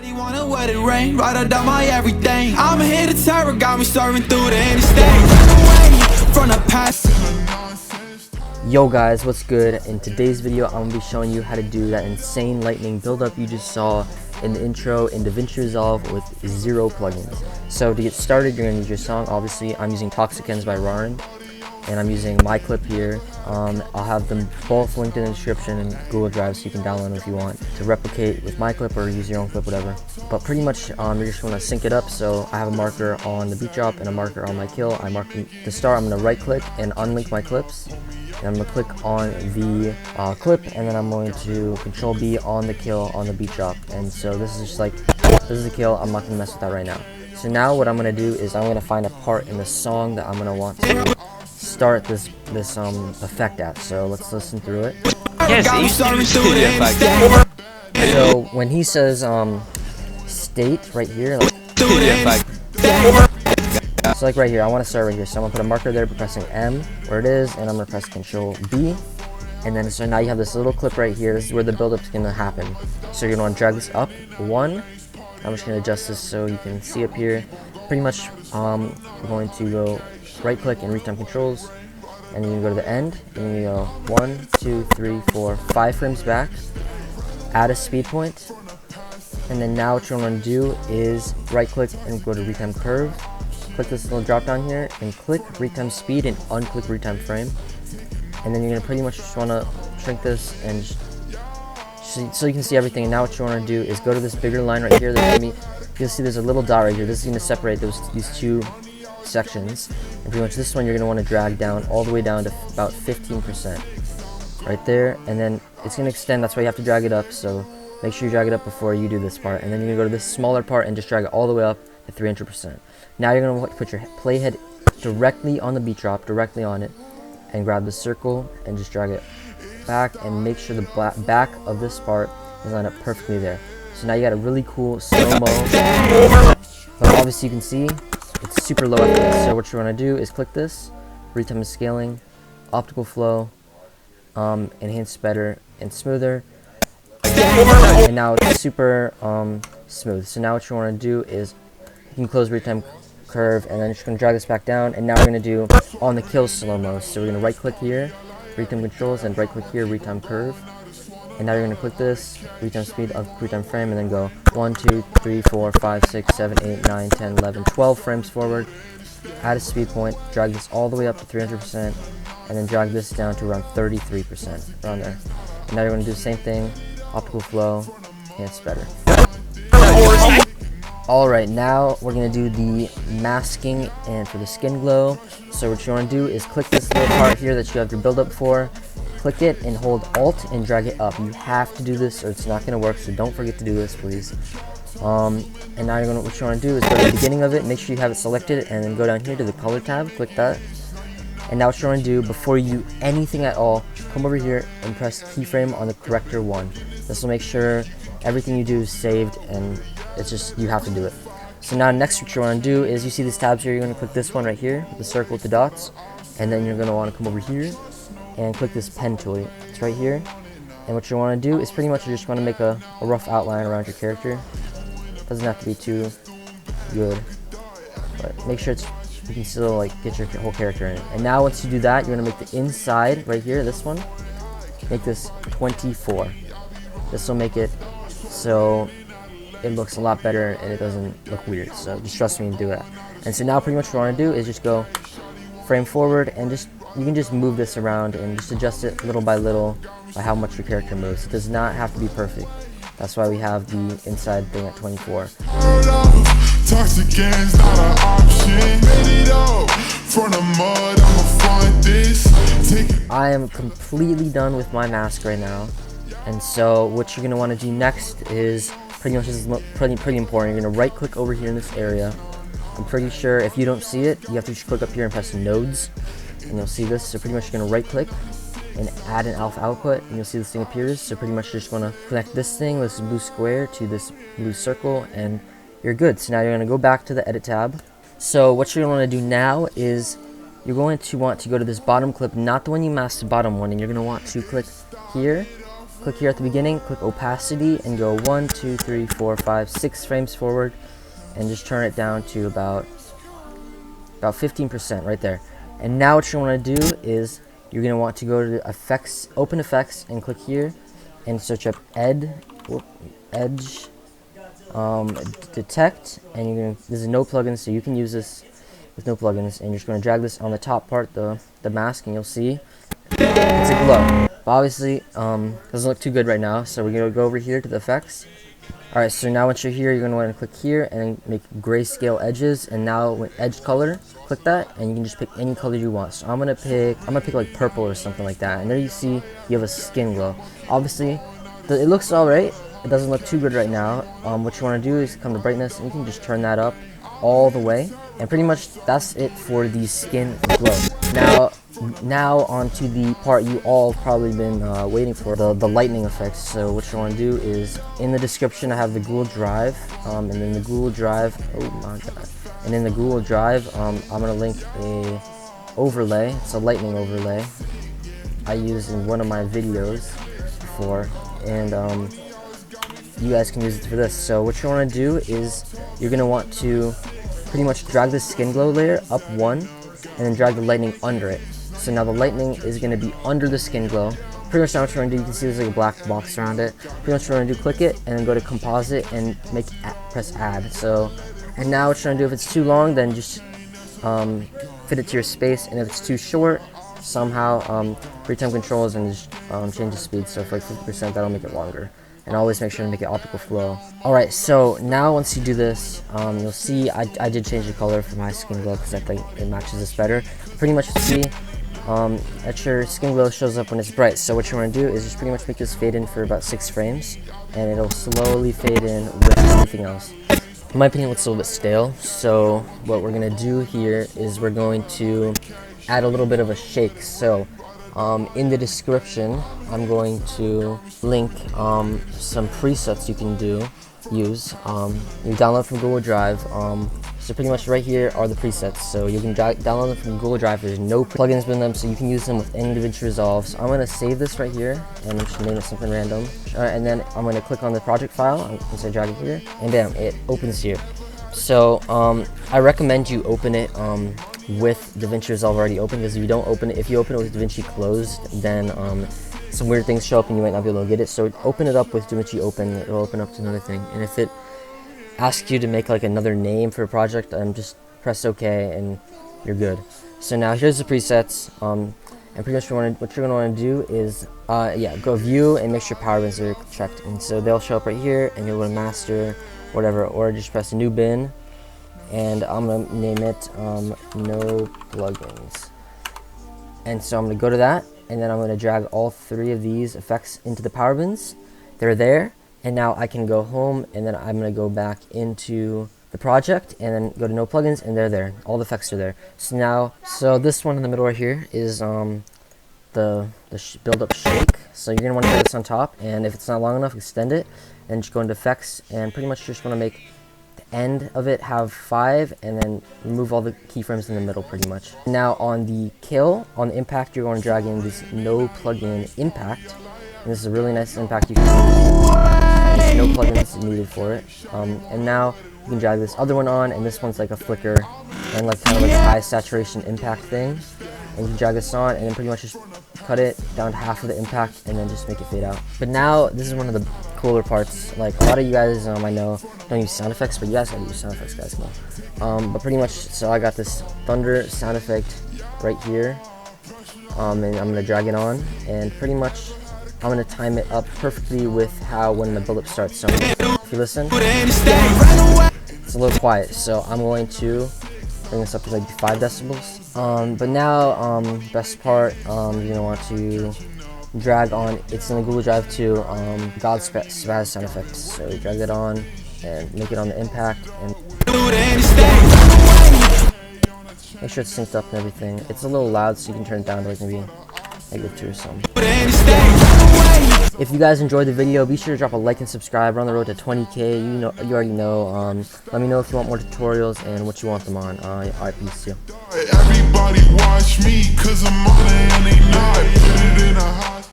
Wanna let it rain, right down my everything. I'm here to terror, got me serving through the interstate. Run away from the past. Yo guys, what's good? In today's video, I'm gonna be showing you how to do that insane lightning buildup you just saw in the intro in Davinci Resolve with 0 plugins. So to get started, you're gonna use your song. Obviously, I'm using Toxic Ends by Rarin, and I'm using my clip here. I'll have them both linked in the description in Google Drive so you can download them if you want to replicate with my clip or use your own clip, whatever. But pretty much you're just going to sync it up. So I have a marker on the beat drop and a marker on my kill. I mark the start. I'm going to right click and unlink my clips. And I'm going to click on the clip, and then I'm going to Control B on the kill on the beat drop. And so this is just like, this is the kill. I'm not going to mess with that right now. So now what I'm going to do is I'm going to find a part in the song that I'm going to want to start this effect at. So let's listen through it. Yes, so when he says state right here, like, so like right here, I want to start right here. So I'm gonna put a marker there by pressing M where it is, and I'm gonna press Control B, and then so now you have this little clip right here. This is where the build-up is gonna happen. So you're gonna want to drag this up one. I'm just gonna adjust this so you can see up here. Pretty much, we're going to go right click and retime controls, and then you go to the end, and you go 1, 2, 3, 4, 5 frames back, add a speed point, and then now what you want to do is right click and go to retime curve, click this little drop down here, and click retime speed and unclick retime frame, and then you're going to pretty much just want to shrink this and so you can see everything. And now what you want to do is go to this bigger line right here. You'll see there's a little dot right here. This is going to separate these two sections, and pretty much this one you're going to want to drag down all the way down to about 15% right there, and then it's going to extend. That's why you have to drag it up, so make sure you drag it up before you do this part, and then you're going to go to this smaller part and just drag it all the way up to 300%. Now you're going to put your playhead directly on the beat drop, directly on it, and grab the circle and just drag it back, and make sure the back of this part is lined up perfectly there. So now you got a really cool slow-mo, but obviously you can see it's super low at this. So what you want to do is click this, retime scaling, optical flow, enhance better and smoother, and now it's super smooth. So now what you want to do is you can close retime curve, and then you're just going to drag this back down, and now we're going to do on the kill slow-mo. So we're going to right click here, retime controls, and right click here, retime curve. And now you're going to click this, retime speed, retime frame, and then go 1, 2, 3, 4, 5, 6, 7, 8, 9, 10, 11, 12 frames forward. Add a speed point, drag this all the way up to 300%, and then drag this down to around 33%, around there. And now you're going to do the same thing, optical flow, and it's better. Alright, now we're going to do the masking and for the skin glow. So what you want to do is click this little part here that you have your build up for. Click it and hold Alt and drag it up. You have to do this or it's not going to work, so don't forget to do this, please. And now what you want to do is go to the beginning of it, make sure you have it selected, and then go down here to the color tab, click that. And now what you want to do, before you do anything at all, come over here and press keyframe on the corrector 1. This will make sure everything you do is saved, and it's just, you have to do it. So now next what you want to do is, you see these tabs here, you're going to click this one right here, with the circle with the dots, and then you're going to want to come over here and click this pen tool. It's right here, and what you want to do is pretty much you just want to make a rough outline around your character. Doesn't have to be too good, but make sure you can still like get your whole character in it. And now once you do that, you're going to make the inside right here, this one, make this 24. This will make it so it looks a lot better and it doesn't look weird, so just trust me and do that. And so now pretty much what you want to do is just go frame forward, and you can just move this around and just adjust it little by little by how much your character moves. It does not have to be perfect. That's why we have the inside thing at 24. I am completely done with my mask right now. And so what you're going to want to do next is pretty much pretty important. You're going to right click over here in this area. I'm pretty sure if you don't see it, you have to just click up here and press nodes, and you'll see this. So pretty much you're going to right click and add an alpha output, and you'll see this thing appears. So pretty much you're just going to connect this thing, this blue square, to this blue circle, and you're good. So now you're going to go back to the edit tab. So what you're going to want to do now is you're going to want to go to this bottom clip, not the one you masked, the bottom one, and you're going to want to click here click here at the beginning, click opacity, and go 1, 2, 3, 4, 5, 6 frames forward, and just turn it down to about 15% right there. And now what you want to do is you're going to want to go to the effects, open effects, and click here and search up edge detect, and you're going to, this is no plugins, so you can use this with no plugins, and you're just going to drag this on the top part, the mask, and you'll see it's a glow. But obviously doesn't look too good right now, so we're going to go over here to the effects. Alright, so now once you're here, you're going to want to click here and make grayscale edges, and now with edge color, click that, and you can just pick any color you want. So I'm gonna pick like purple or something like that, and there you see you have a skin glow. Obviously it looks alright, it doesn't look too good right now. What you want to do is come to brightness, and you can just turn that up all the way, and pretty much that's it for the skin glow. Now onto the part you all probably been waiting for, the lightning effects. So what you want to do is, in the description I have the Google Drive, and in the Google Drive, oh my god, and in the Google Drive I'm gonna link a overlay. It's a lightning overlay I used in one of my videos before, and you guys can use it for this. So what you want to do is you're gonna want to pretty much drag the skin glow layer up one, and then drag the lightning under it. So now the lightning is going to be under the skin glow. Pretty much now what you're going to do, you can see there's like a black box around it. Pretty much what you're going to do, click it, and then go to composite and press add. So, and now what you're going to do, if it's too long, then just fit it to your space, and if it's too short, somehow free time controls and just change the speed. So for like 50%, that'll make it longer. And always make sure to make it optical flow. Alright, so now once you do this, you'll see I did change the color for my skin glow because I think it matches this better. Pretty much see that your skin glow shows up when it's bright. So what you want to do is just pretty much make this fade in for about 6 frames, and it'll slowly fade in with everything else. In my opinion, it looks a little bit stale, so what we're going to do here is we're going to add a little bit of a shake. So in the description, I'm going to link some presets you can use. You download from Google Drive. So pretty much right here are the presets. So you can download them from Google Drive. There's no plugins in them, so you can use them with any Davinci Resolve. So I'm going to save this right here, and I'm just name it something random. And then I'm going to click on the project file. I'm going to drag it here, and bam, it opens here. So I recommend you open it with Davinci Resolve already open, because if you open it with Davinci closed, then some weird things show up and you might not be able to get it. So open it up with Davinci open, it'll open up to another thing. And if it asks you to make like another name for a project, just press OK and you're good. So now here's the presets, and pretty much what you're going to want to do is go view and make sure power bins are checked, and so they'll show up right here, and you'll go to master, whatever, or just press new bin, and I'm going to name it no plugins. And so I'm going to go to that, and then I'm going to drag all 3 of these effects into the power bins. They're there, and now I can go home, and then I'm going to go back into the project and then go to no plugins, and they're there. All the effects are there. So this one in the middle right here is the build up shake. So you're going to want to put this on top, and if it's not long enough, extend it, and just go into effects, and pretty much just want to make the end of it have 5, and then remove all the keyframes in the middle pretty much. Now on the kill, on the impact, you're going to drag in this no plugin impact, and this is a really nice impact you can use. There's no plugins needed for it. And now you can drag this other one on, and this one's like a flicker and like kind of like a high saturation impact thing. And you can drag this on, and then pretty much just cut it down to half of the impact, and then just make it fade out. But now this is one of the cooler parts. Like a lot of you guys, I know don't use sound effects, but you guys gotta use sound effects, guys. Come on. But pretty much, so I got this thunder sound effect right here, and I'm gonna drag it on, and pretty much I'm gonna time it up perfectly with when the build-up starts. So if you listen, it's a little quiet, so I'm going to bring this up to maybe 5 decibels. But now, best part, you're gonna want to drag on. It's in the Google Drive too. God Spaz sound effects. So you drag it on and make it on the impact, and make sure it's synced up and everything. It's a little loud, so you can turn it down to like maybe -2 or something. If you guys enjoyed the video, be sure to drop a like and subscribe. We're on the road to 20K. You already know. Let me know if you want more tutorials and what you want them on. Alright, peace. Yeah. Everybody watch me, 'cause I'm on it and they not. Put it in a hot